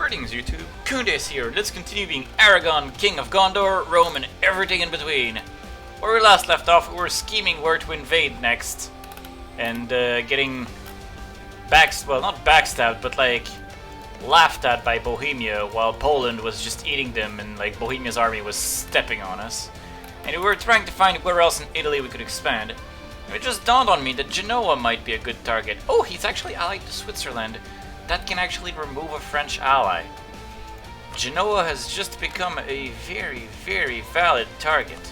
Greetings YouTube, Khundes here. Let's continue being Aragon, King of Gonder, Rome, and everything in between. Where we last left off, we were scheming where to invade next. And getting not backstabbed, but like laughed at by Bohemia while Poland was just eating them and like Bohemia's army was stepping on us. And we were trying to find where else in Italy we could expand. And it just dawned on me that Genoa might be a good target. Oh, he's actually allied to Switzerland. That can actually remove a French ally. Genoa has just become a very, very valid target.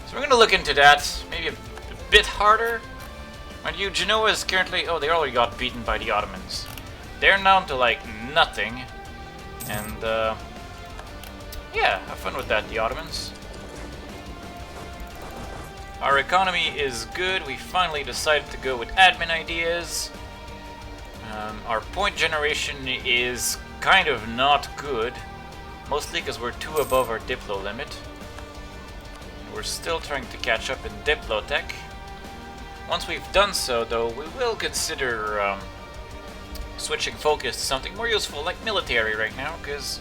So we're going to look into that, maybe a bit harder. Mind you, Genoa is currently... Oh, they already got beaten by the Ottomans. They're down to like nothing. And yeah, have fun with that, the Ottomans. Our economy is good. We finally decided to go with admin ideas. Our point generation is kind of not good, mostly because we're 2 above our Diplo limit. We're still trying to catch up in Diplotech. Once we've done so, though, we will consider switching focus to something more useful, like military right now, because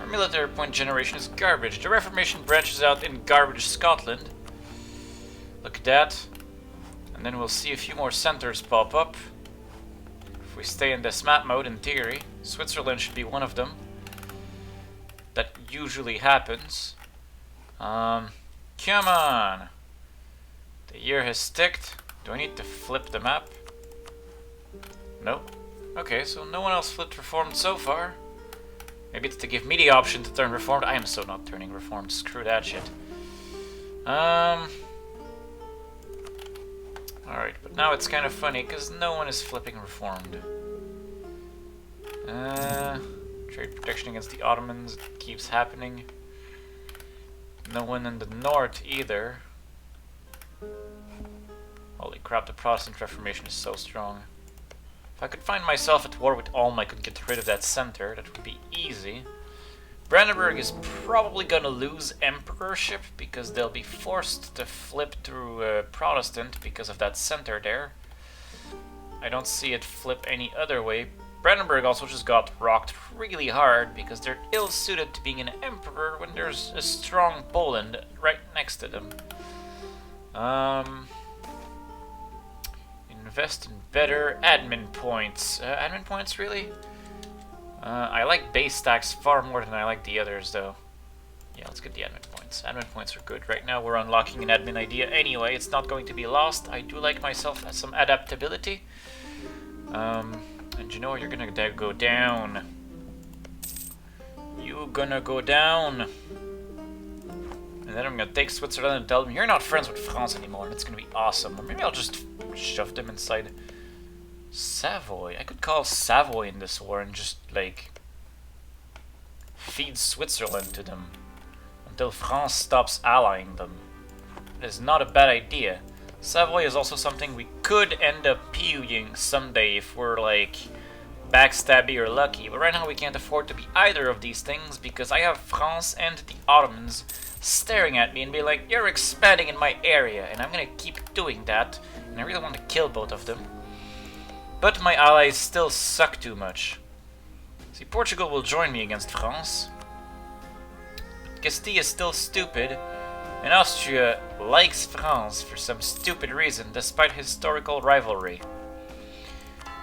our military point generation is garbage. The Reformation branches out in garbage Scotland. Look at that. And then we'll see a few more centers pop up. If we stay in this map mode, in theory, Switzerland should be one of them. That usually happens. Come on! The year has ticked. Do I need to flip the map? Nope. Okay, so no one else flipped Reformed so far. Maybe it's to give me the option to turn Reformed. I am so not turning Reformed. Screw that shit. Alright, but now it's kind of funny because no one is flipping Reformed. Trade protection against the Ottomans keeps happening. No one in the north either. Holy crap, the Protestant Reformation is so strong. If I could find myself at war with Ulm, I could get rid of that center. That would be easy. Brandenburg is probably gonna lose emperorship because they'll be forced to flip through Protestant because of that center there. I don't see it flip any other way. Brandenburg also just got rocked really hard because they're ill-suited to being an emperor when there's a strong Poland right next to them. Invest in better admin points. Admin points, really? I like base stacks far more than I like the others, though. Yeah, let's get the admin points. Admin points are good. Right now we're unlocking an admin idea anyway. It's not going to be lost. I do like myself some adaptability. And you know, you're gonna go down. You're gonna go down. And then I'm gonna take Switzerland and tell them, you're not friends with France anymore. And it's gonna be awesome. Or maybe I'll just shove them inside Savoy. I could call Savoy in this war and just, like, feed Switzerland to them until France stops allying them. It is not a bad idea. Savoy is also something we could end up PUing someday if we're, like, backstabby or lucky. But right now we can't afford to be either of these things because I have France and the Ottomans staring at me and be like, you're expanding in my area, and I'm gonna keep doing that. And I really want to kill both of them. But my allies still suck too much. See, Portugal will join me against France. But Castile is still stupid. And Austria likes France for some stupid reason, despite historical rivalry.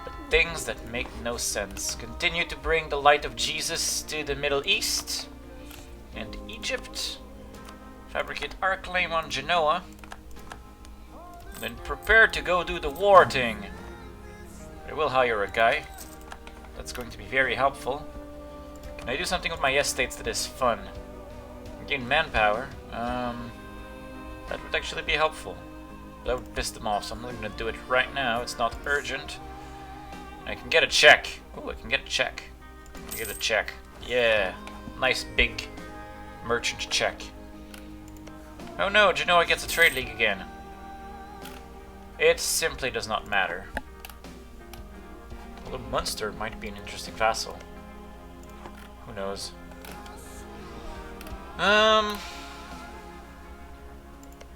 But things that make no sense. Continue to bring the light of Jesus to the Middle East. And Egypt. Fabricate our claim on Genoa. Then prepare to go do the war thing. I will hire a guy. That's going to be very helpful. Can I do something with my estates that is fun? Gain manpower. That would actually be helpful. That would piss them off, so I'm not going to do it right now. It's not urgent. I can get a check. Oh, I can get a check. Get a check. Yeah. Nice big merchant check. Oh no, Genoa gets a trade league again. It simply does not matter. Although Munster might be an interesting vassal. Who knows?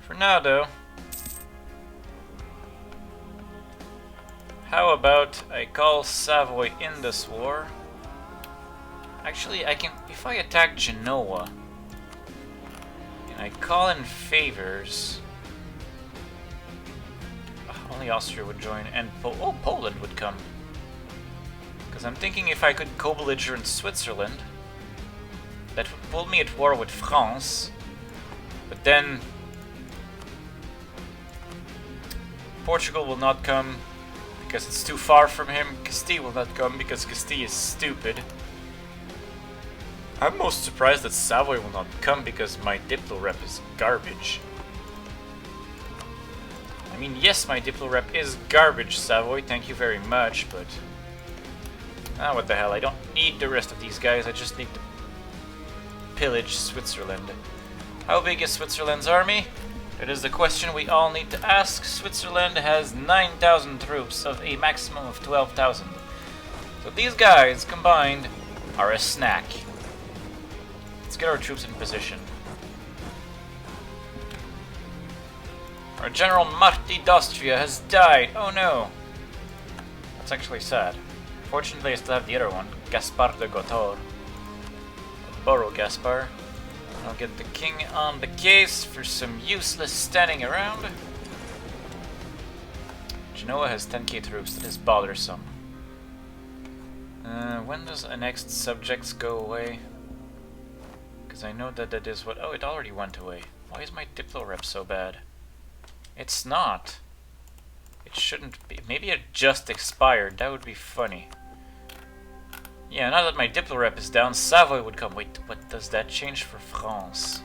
For now, though, how about I call Savoy in this war? Actually, I can... If I attack Genoa, and I call in favors... Only Austria would join, and Poland would come. Because I'm thinking if I could co-belligerent Switzerland, that would pull me at war with France, but then Portugal will not come because it's too far from him. Castile will not come because Castile is stupid. I'm most surprised that Savoy will not come because my Diplo rep is garbage. I mean, yes, my Diplo rep is garbage, Savoy, thank you very much, but... Ah, what the hell, I don't need the rest of these guys, I just need to pillage Switzerland. How big is Switzerland's army? That is the question we all need to ask. Switzerland has 9,000 troops of a maximum of 12,000. So these guys, combined, are a snack. Let's get our troops in position. Our General Marti d'Austria has died. Oh no. That's actually sad. Fortunately, I still have the other one, Gaspar de Gotor. Borrow Gaspar. I'll get the king on the case for some useless standing around. Genoa has 10k troops, that is bothersome. When does annexed subjects go away? Because I know that that is what... Oh, it already went away. Why is my Diplo rep so bad? It's not. It shouldn't be. Maybe it just expired. That would be funny. Yeah, now that my Diplo rep is down, Savoy would come. Wait, what does that change for France?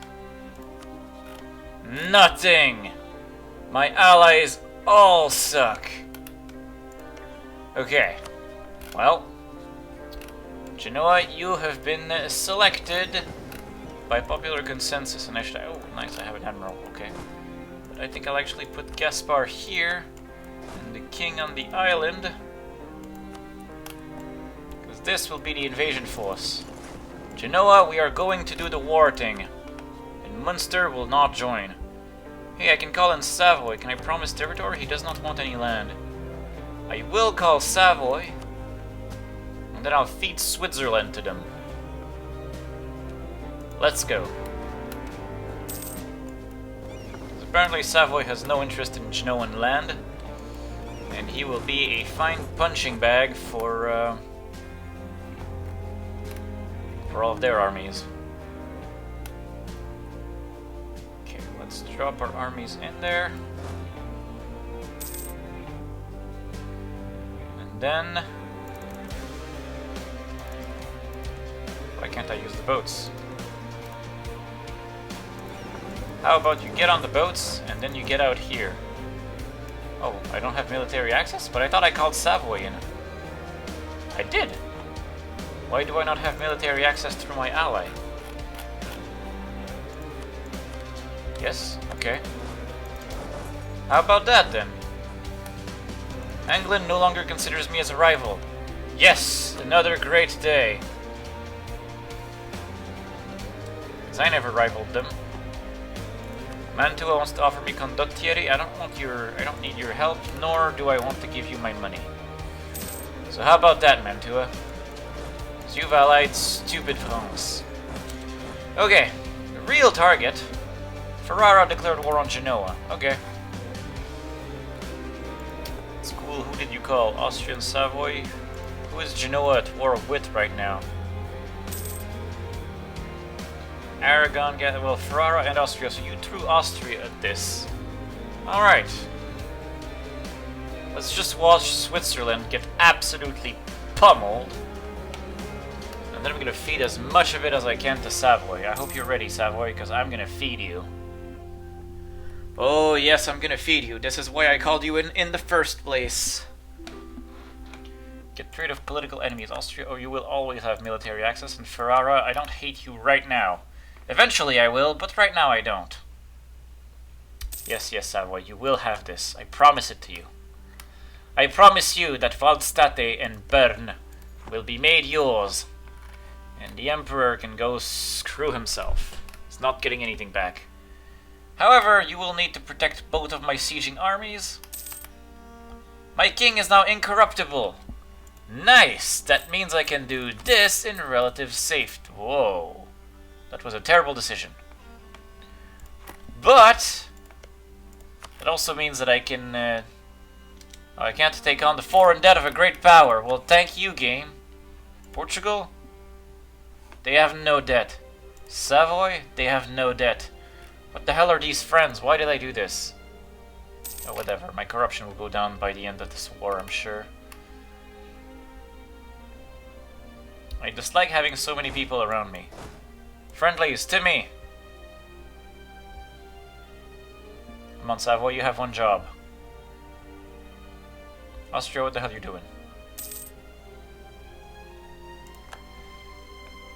Nothing! My allies all suck. Okay. Well. Genoa, you have been selected by popular consensus. And I should... Oh, nice, I have an admiral. Okay. I think I'll actually put Gaspar here and the king on the island, because this will be the invasion force. Genoa, we are going to do the war thing, and Munster will not join. Hey, I can call in Savoy. Can I promise territory? He does not want any land. I will call Savoy, and then I'll feed Switzerland to them. Let's go. Apparently Savoy has no interest in Genoan land, and he will be a fine punching bag for all of their armies. Okay, let's drop our armies in there. And then... Why can't I use the boats? How about you get on the boats, and then you get out here? Oh, I don't have military access? But I thought I called Savoy in. I did! Why do I not have military access through my ally? Yes? Okay. How about that, then? England no longer considers me as a rival. Yes! Another great day! Because I never rivaled them. Mantua wants to offer me condottieri. I don't need your help, nor do I want to give you my money. So how about that, Mantua? Because you've allied stupid France. Okay, the real target. Ferrara declared war on Genoa. Okay. It's cool. Who did you call? Austrian Savoy? Who is Genoa at war with right now? Aragon, well, Ferrara and Austria, so you threw Austria at this. Alright. Let's just watch Switzerland get absolutely pummeled. And then I'm gonna feed as much of it as I can to Savoy. I hope you're ready, Savoy, because I'm gonna feed you. Oh, yes, I'm gonna feed you. This is why I called you in the first place. Get rid of political enemies, Austria, or you will always have military access. And Ferrara, I don't hate you right now. Eventually I will, but right now I don't. Yes, yes, Savoy, you will have this. I promise it to you. I promise you that Waldstatte and Bern will be made yours. And the Emperor can go screw himself. He's not getting anything back. However, you will need to protect both of my sieging armies. My king is now incorruptible. Nice! That means I can do this in relative safety. Whoa. That was a terrible decision. But it also means that I can... I can't take on the foreign debt of a great power. Well, thank you, game. Portugal? They have no debt. Savoy? They have no debt. What the hell are these friends? Why did I do this? Oh, whatever. My corruption will go down by the end of this war, I'm sure. I dislike having so many people around me. Friendlies, to me! Come on, Savoy, you have one job. Austria, what the hell are you doing?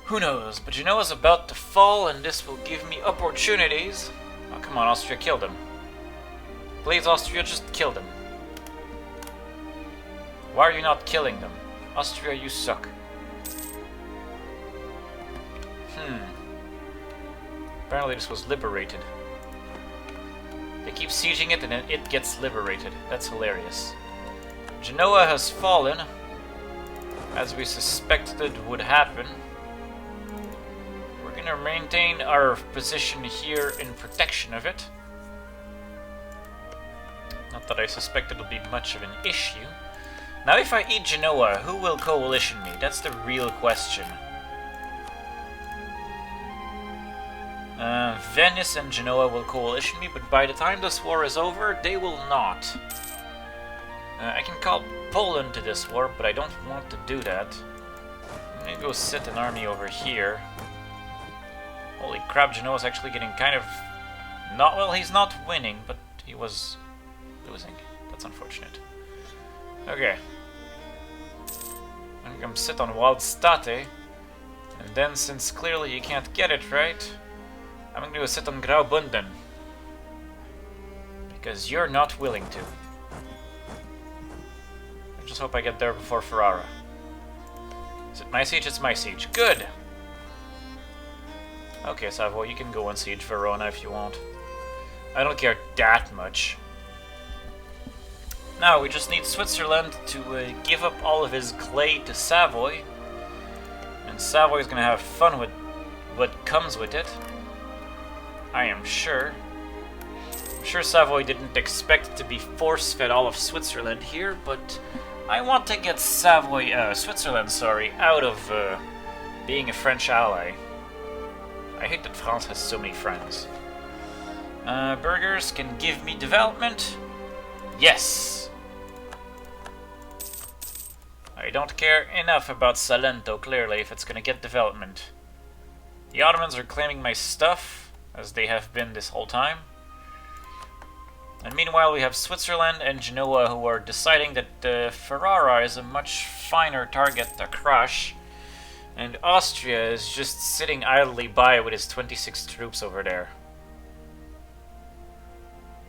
Who knows, but Genoa's about to fall and this will give me opportunities. Oh, come on, Austria, kill them. Please, Austria, just kill them. Why are you not killing them? Austria, you suck. Apparently this was liberated. They keep sieging it and then it gets liberated. That's hilarious. Genoa has fallen, as we suspected would happen. We're gonna maintain our position here in protection of it. Not that I suspect it'll be much of an issue. Now if I eat Genoa, who will coalition me? That's the real question. Venice and Genoa will coalition me, but by the time this war is over, they will not. I can call Poland to this war, but I don't want to do that. I'm gonna go sit an army over here. Holy crap, Genoa's actually getting kind of... not well, he's not winning, but he was losing. That's unfortunate. Okay. I'm gonna sit on Waldstatte, and then since clearly you can't get it right, I'm gonna go sit on Graubünden. Because you're not willing to. I just hope I get there before Ferrara. Is it my siege? It's my siege. Good! Okay, Savoy, you can go and siege Verona if you want. I don't care that much. Now, we just need Switzerland to give up all of his clay to Savoy. And Savoy's gonna have fun with what comes with it. I am sure. I'm sure Savoy didn't expect to be force-fed all of Switzerland here, but I want to get Switzerland, out of being a French ally. I hate that France has so many friends. Burghers can give me development. Yes! I don't care enough about Salento, clearly, if it's gonna get development. The Ottomans are claiming my stuff, as they have been this whole time. And meanwhile we have Switzerland and Genoa who are deciding that Ferrara is a much finer target to crush. And Austria is just sitting idly by with his 26 troops over there.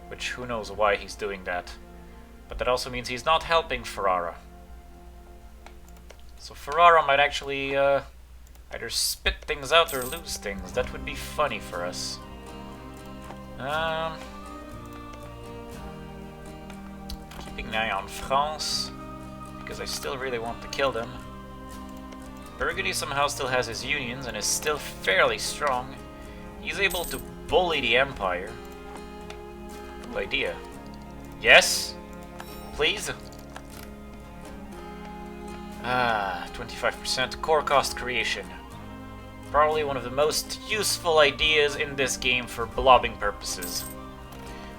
Which who knows why he's doing that. But that also means he's not helping Ferrara. So Ferrara might actually either spit things out or lose things. That would be funny for us. Keeping an eye on France, because I still really want to kill them. Burgundy somehow still has his unions and is still fairly strong. He's able to bully the Empire. Good idea. Yes? Please? 25% core cost creation. Probably one of the most useful ideas in this game for blobbing purposes.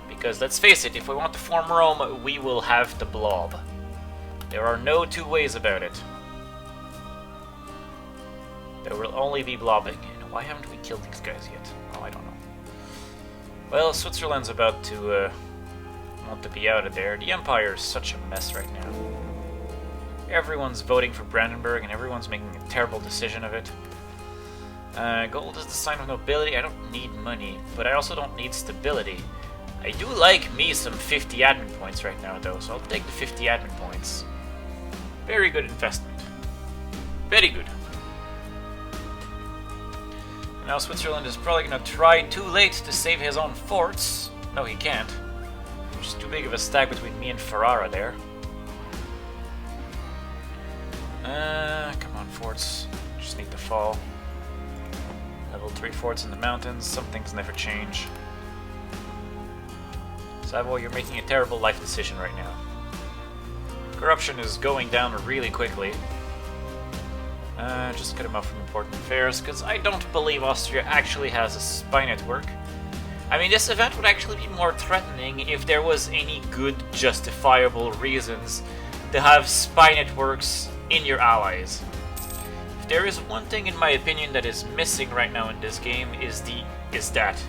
Because let's face it, if we want to form Rome, we will have to blob. There are no two ways about it. There will only be blobbing. And why haven't we killed these guys yet? Oh, I don't know. Well, Switzerland's about to want to be out of there. The Empire is such a mess right now. Everyone's voting for Brandenburg and everyone's making a terrible decision of it. Gold is the sign of nobility. I don't need money, but I also don't need stability. I do like me some 50 admin points right now, though, so I'll take the 50 admin points. Very good investment. Very good. Now Switzerland is probably going to try too late to save his own forts. No, he can't. There's too big of a stack between me and Ferrara there. Come on, forts. Just need to fall. Level 3 forts in the mountains. Some things never change. Savoy, you're making a terrible life decision right now. Corruption is going down really quickly. Just cut him off from important affairs, because I don't believe Austria actually has a spy network. I mean, this event would actually be more threatening if there was any good, justifiable reasons to have spy networks in your allies. If there is one thing, in my opinion, that is missing right now in this game, is that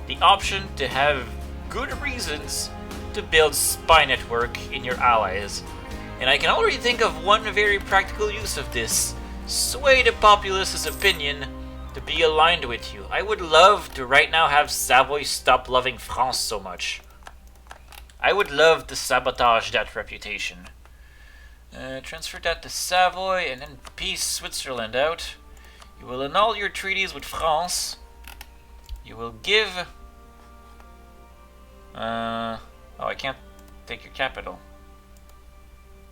the option to have good reasons to build spy network in your allies. And I can already think of one very practical use of this. Sway the populace's opinion to be aligned with you. I would love to right now have Savoy stop loving France so much. I would love to sabotage that reputation. Transfer that to Savoy and then peace Switzerland out. You will annul your treaties with France. You will give... oh, I can't take your capital.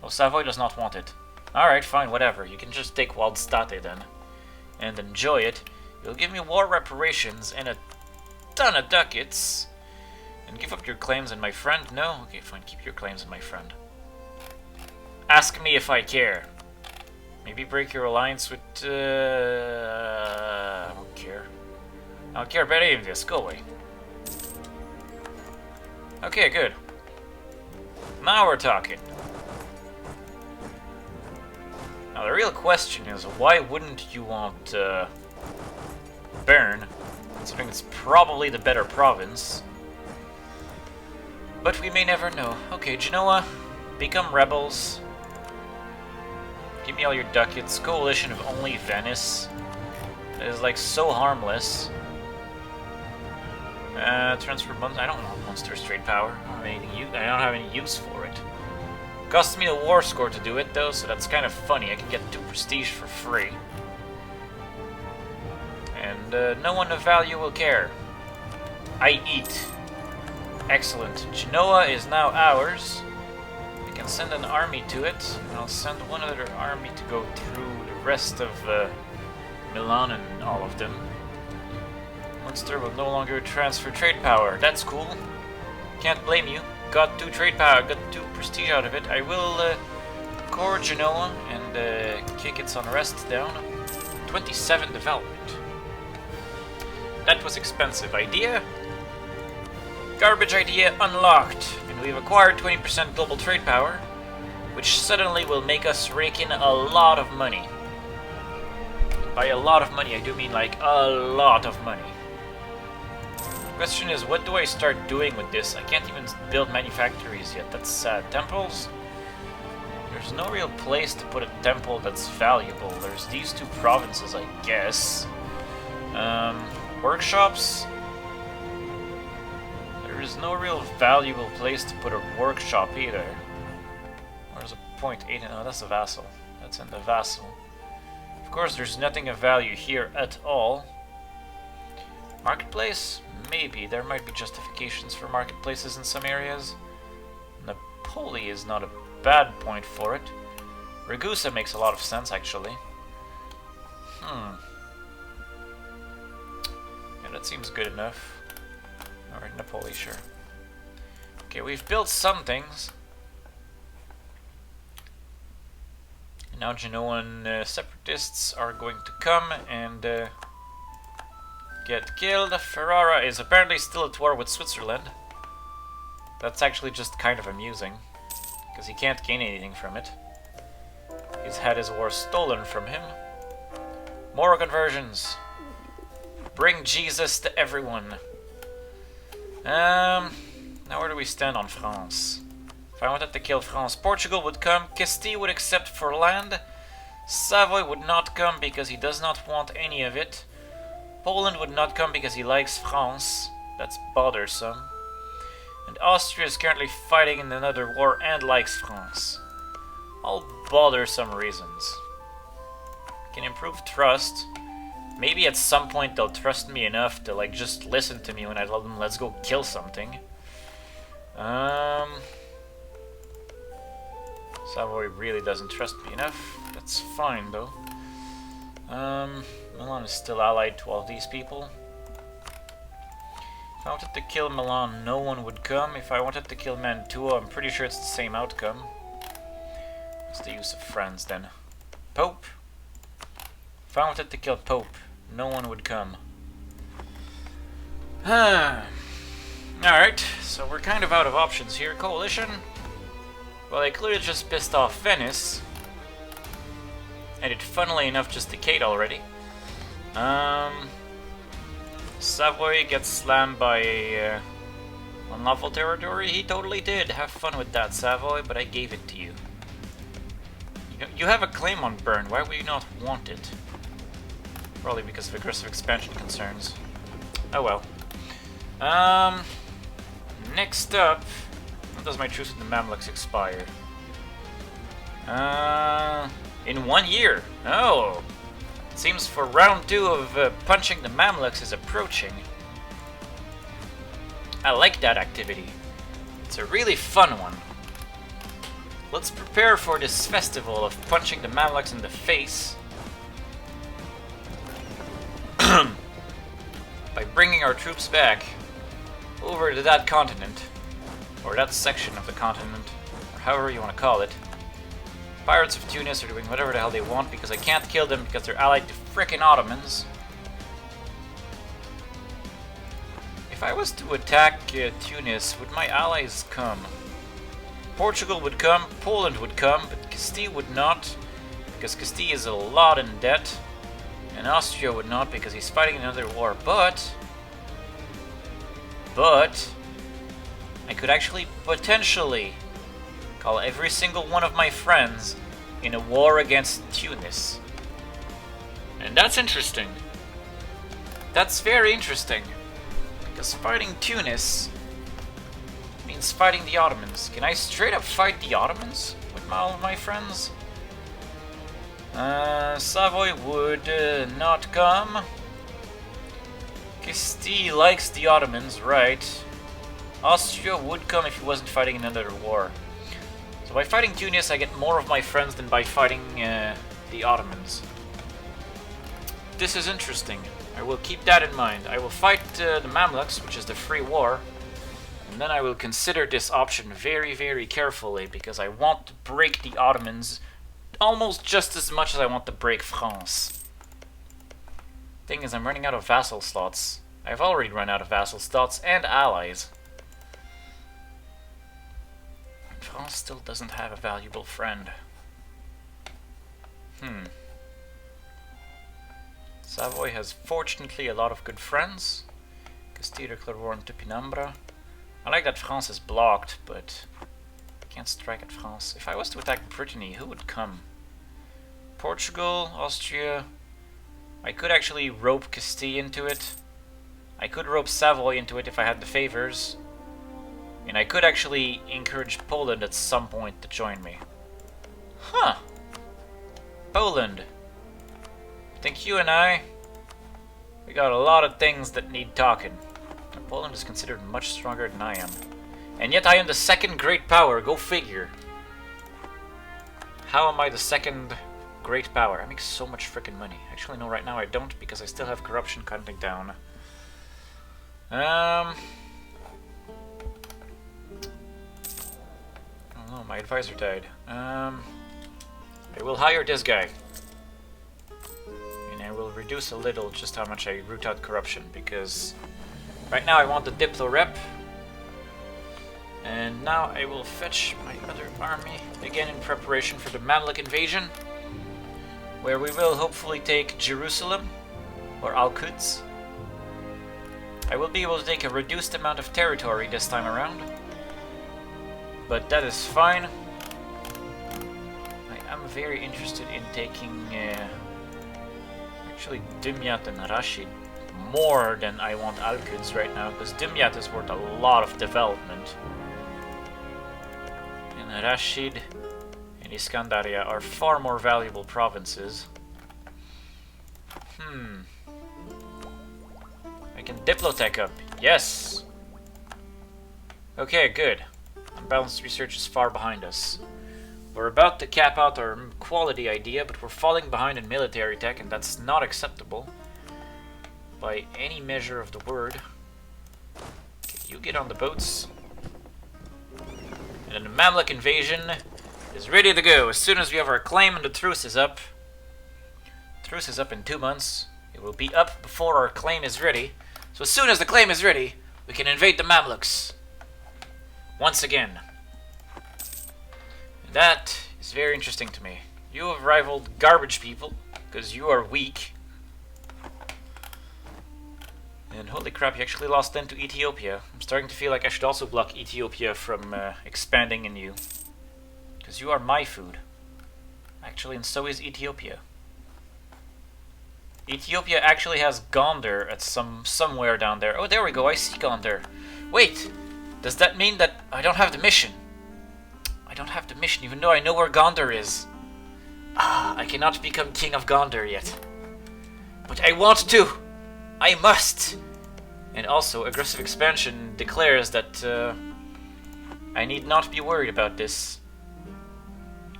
Well, Savoy does not want it. Alright, fine, whatever. You can just take Waldstatte then. And enjoy it. You'll give me war reparations and a ton of ducats. And give up your claims and my friend? No? Okay, fine, keep your claims and my friend. Ask me if I care. Maybe break your alliance with... I don't care. I don't care about any of this. Go away. Okay, good. Now we're talking. Now the real question is, why wouldn't you want Bern, considering it's probably the better province? But we may never know. Okay, Genoa, become rebels. Give me all your ducats. Coalition of only Venice. That is like so harmless. Transfer months. I don't want Munster's trade power. I don't have any use for it. Costs me a war score to do it though, so that's kind of funny. I can get 2 prestige for free. And no one of value will care. I eat. Excellent. Genoa is now ours. We can send an army to it. And I'll send one other army to go through the rest of Milan and all of them. Munster will no longer transfer trade power. That's cool. Can't blame you. Got 2 trade power, got 2 prestige out of it. I will core Genoa and kick its unrest down. 27 development. That was expensive idea. Garbage idea unlocked. And we've acquired 20% global trade power, which suddenly will make us rake in a lot of money. By a lot of money, I do mean like a lot of money. Question is, what do I start doing with this? I can't even build manufactories yet. That's sad. Temples? There's no real place to put a temple that's valuable. There's these 2 provinces, I guess. Workshops? There is no real valuable place to put a workshop either. Where's a point 8? No, that's a vassal. That's in the vassal. Of course, there's nothing of value here at all. Marketplace? Maybe. There might be justifications for marketplaces in some areas. Napoli is not a bad point for it. Ragusa makes a lot of sense, actually. Yeah, that seems good enough. Alright, Napoli, sure. Okay, we've built some things. Now Genoan separatists are going to come and get killed. Ferrara is apparently still at war with Switzerland. That's actually just kind of amusing, because he can't gain anything from it. He's had his war stolen from him. More conversions. Bring Jesus to everyone. Now where do we stand on France? If I wanted to kill France, Portugal would come, Castile would accept for land, Savoy would not come because he does not want any of it, Poland would not come because he likes France, that's bothersome, and Austria is currently fighting in another war and likes France. All bothersome reasons. Can improve trust. Maybe at some point they'll trust me enough to like just listen to me when I tell them let's go kill something. Savoy really doesn't trust me enough. That's fine, though. Milan is still allied to all these people. If I wanted to kill Milan, no one would come. If I wanted to kill Mantua, I'm pretty sure it's the same outcome. What's the use of friends, then? Pope? If I wanted to kill Pope, no one would come. Alright, so we're kind of out of options here. Coalition? Well, they clearly just pissed off Venice. And it, funnily enough, just decayed already. Savoy gets slammed by unlawful territory. He totally did. Have fun with that, Savoy, but I gave it to you. You have a claim on Bern. Why would you not want it? Probably because of aggressive expansion concerns. Oh well. Next up, when does my truce with the Mamluks expire? In 1 year. Oh. Seems for round 2 of punching the Mamluks is approaching. I like that activity. It's a really fun one. Let's prepare for this festival of punching the Mamluks in the face. By bringing our troops back over to that continent, or that section of the continent, or however you want to call it. Pirates of Tunis are doing whatever the hell they want because I can't kill them because they're allied to frickin' Ottomans. If I was to attack Tunis, would my allies come? Portugal would come, Poland would come, but Castile would not, because Castile is a lot in debt, and Austria would not because he's fighting another war, but I could actually potentially call every single one of my friends in a war against Tunis. And that's interesting. That's very interesting. Because fighting Tunis means fighting the Ottomans. Can I straight up fight the Ottomans with all of my friends? Savoy would not come. Castile likes the Ottomans, right? Austria would come if he wasn't fighting another war. So by fighting Tunis, I get more of my friends than by fighting the Ottomans. This is interesting. I will keep that in mind. I will fight the Mamluks, which is the free war, and then I will consider this option very, very carefully, because I want to break the Ottomans almost just as much as I want to break France. Thing is, I'm running out of vassal slots. I've already run out of vassal slots and allies. France still doesn't have a valuable friend. Savoy has fortunately a lot of good friends. Castile, Clairvaux, and Tupinambra. I like that France is blocked, but I can't strike at France. If I was to attack Brittany, who would come? Portugal, Austria. I could actually rope Castile into it. I could rope Savoy into it if I had the favors. And I could actually encourage Poland at some point to join me. Huh. Poland. I think you and I, we got a lot of things that need talking. And Poland is considered much stronger than I am. And yet I am the second great power, go figure. How am I the second great power? I make so much freaking money. Actually, no, right now I don't, because I still have corruption counting down. Oh, my advisor died. I will hire this guy. And I will reduce a little just how much I root out corruption, because right now I want the Diplo rep. And now I will fetch my other army, again in preparation for the Mamluk invasion, where we will hopefully take Jerusalem, or Al-Quds. I will be able to take a reduced amount of territory this time around, but that is fine. I am very interested in taking actually Dimyat and Rashid more than I want Al-Quds right now, because Dimyat is worth a lot of development. And Rashid and Iskandaria are far more valuable provinces. I can Diplotech up. Yes! Okay, good. Unbalanced research is far behind us. We're about to cap out our quality idea, but we're falling behind in military tech, and that's not acceptable by any measure of the word. Okay, you get on the boats. And the Mamluk invasion is ready to go as soon as we have our claim and the truce is up. Truce is up in 2 months. It will be up before our claim is ready. So as soon as the claim is ready, we can invade the Mamluks. Once again. And that is very interesting to me. You have rivaled garbage people, because you are weak. And holy crap, you actually lost then to Ethiopia. I'm starting to feel like I should also block Ethiopia from expanding in you. Because you are my food. Actually, and so is Ethiopia. Ethiopia actually has Gonder at somewhere down there. Oh, there we go, I see Gonder. Wait, does that mean that I don't have the mission? I don't have the mission even though I know where Gonder is. Ah, I cannot become king of Gonder yet. But I want to! I must! And also, aggressive expansion declares that I need not be worried about this.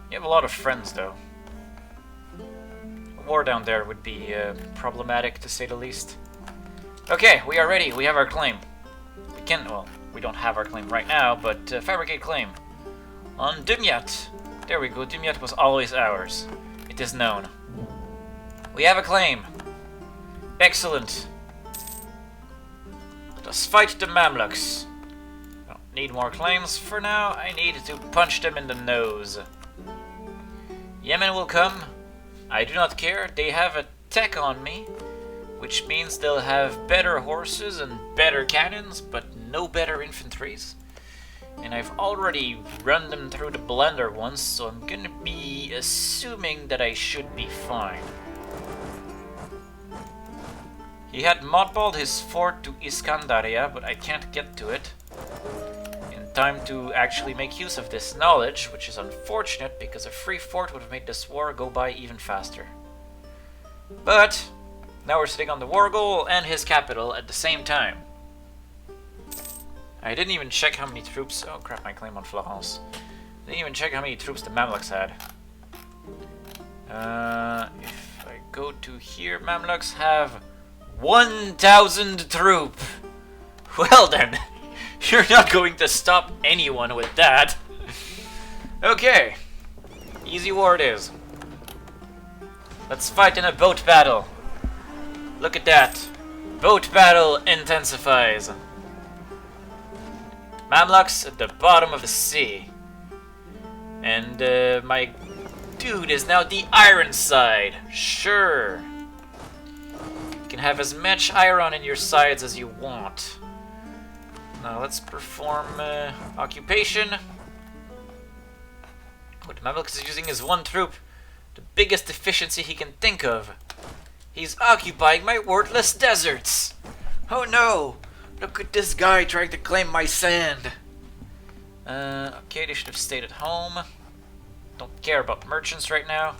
You have a lot of friends, though. A war down there would be problematic, to say the least. Okay, we are ready. We have our claim. We can, well, we don't have our claim right now, but fabricate claim. On Dumyat. There we go. Dumyat was always ours. It is known. We have a claim. Excellent. Let us fight the Mamluks. I don't need more claims for now. I need to punch them in the nose. Yemen will come. I do not care. They have a tech on me, which means they'll have better horses and better cannons, but no better infantries. And I've already run them through the blender once, so I'm gonna be assuming that I should be fine. He had mothballed his fort to Iskandaria, but I can't get to it in time to actually make use of this knowledge, which is unfortunate because a free fort would have made this war go by even faster. But now we're sitting on the war goal and his capital at the same time. I didn't even check how many troops... Oh crap, my claim on Florence. Didn't even check how many troops the Mamluks had. If I go to here, Mamluks have 1,000 troop. Well then, you're not going to stop anyone with that. Okay, easy war it is. Let's fight in a boat battle. Look at that. Boat battle intensifies. Mamluks at the bottom of the sea. And my dude is now the iron side. Sure. You can have as much iron in your sides as you want. Now let's perform occupation. What Mamluks is using is one troop. The biggest efficiency he can think of. He's occupying my worthless deserts. Oh no! Look at this guy trying to claim my sand. Okay, they should have stayed at home. Don't care about merchants right now.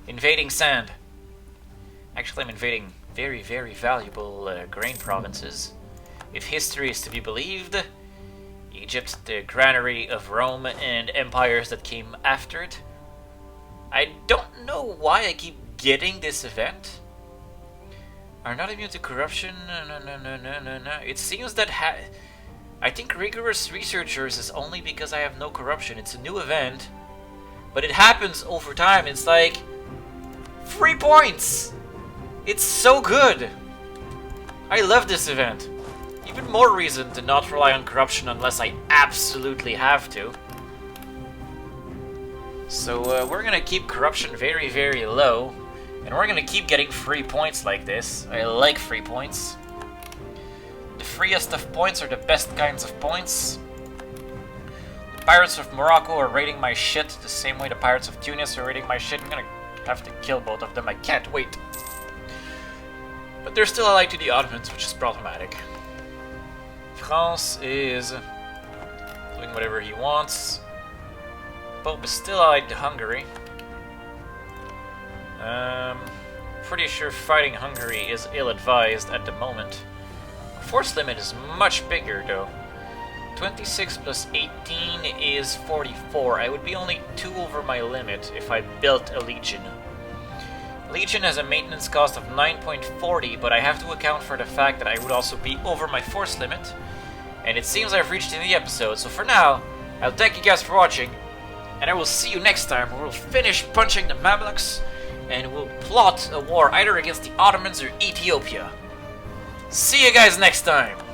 Invading sand. Actually, I'm invading very, very valuable grain provinces. If history is to be believed, Egypt, the granary of Rome, and empires that came after it. I don't know why I keep getting this event. Are not immune to corruption? No. It seems that I think rigorous researchers is only because I have no corruption. It's a new event, but it happens over time. It's like 3 points. It's so good. I love this event. Even more reason to not rely on corruption unless I absolutely have to. So we're gonna keep corruption very, very low. And we're gonna keep getting free points like this. I like free points. The freest of points are the best kinds of points. The Pirates of Morocco are raiding my shit the same way the Pirates of Tunis are raiding my shit. I'm gonna have to kill both of them. I can't wait. But they're still allied to the Ottomans, which is problematic. France is doing whatever he wants. Pope is still allied to Hungary. Pretty sure fighting Hungary is ill-advised at the moment. Force limit is much bigger though. 26 plus 18 is 44. I would be only 2 over my limit if I built a Legion. Legion has a maintenance cost of 9.40, but I have to account for the fact that I would also be over my force limit. And it seems I've reached the end of the episode, so for now, I'll thank you guys for watching, and I will see you next time where we'll finish punching the Mamluks, and we'll plot a war either against the Ottomans or Ethiopia. See you guys next time!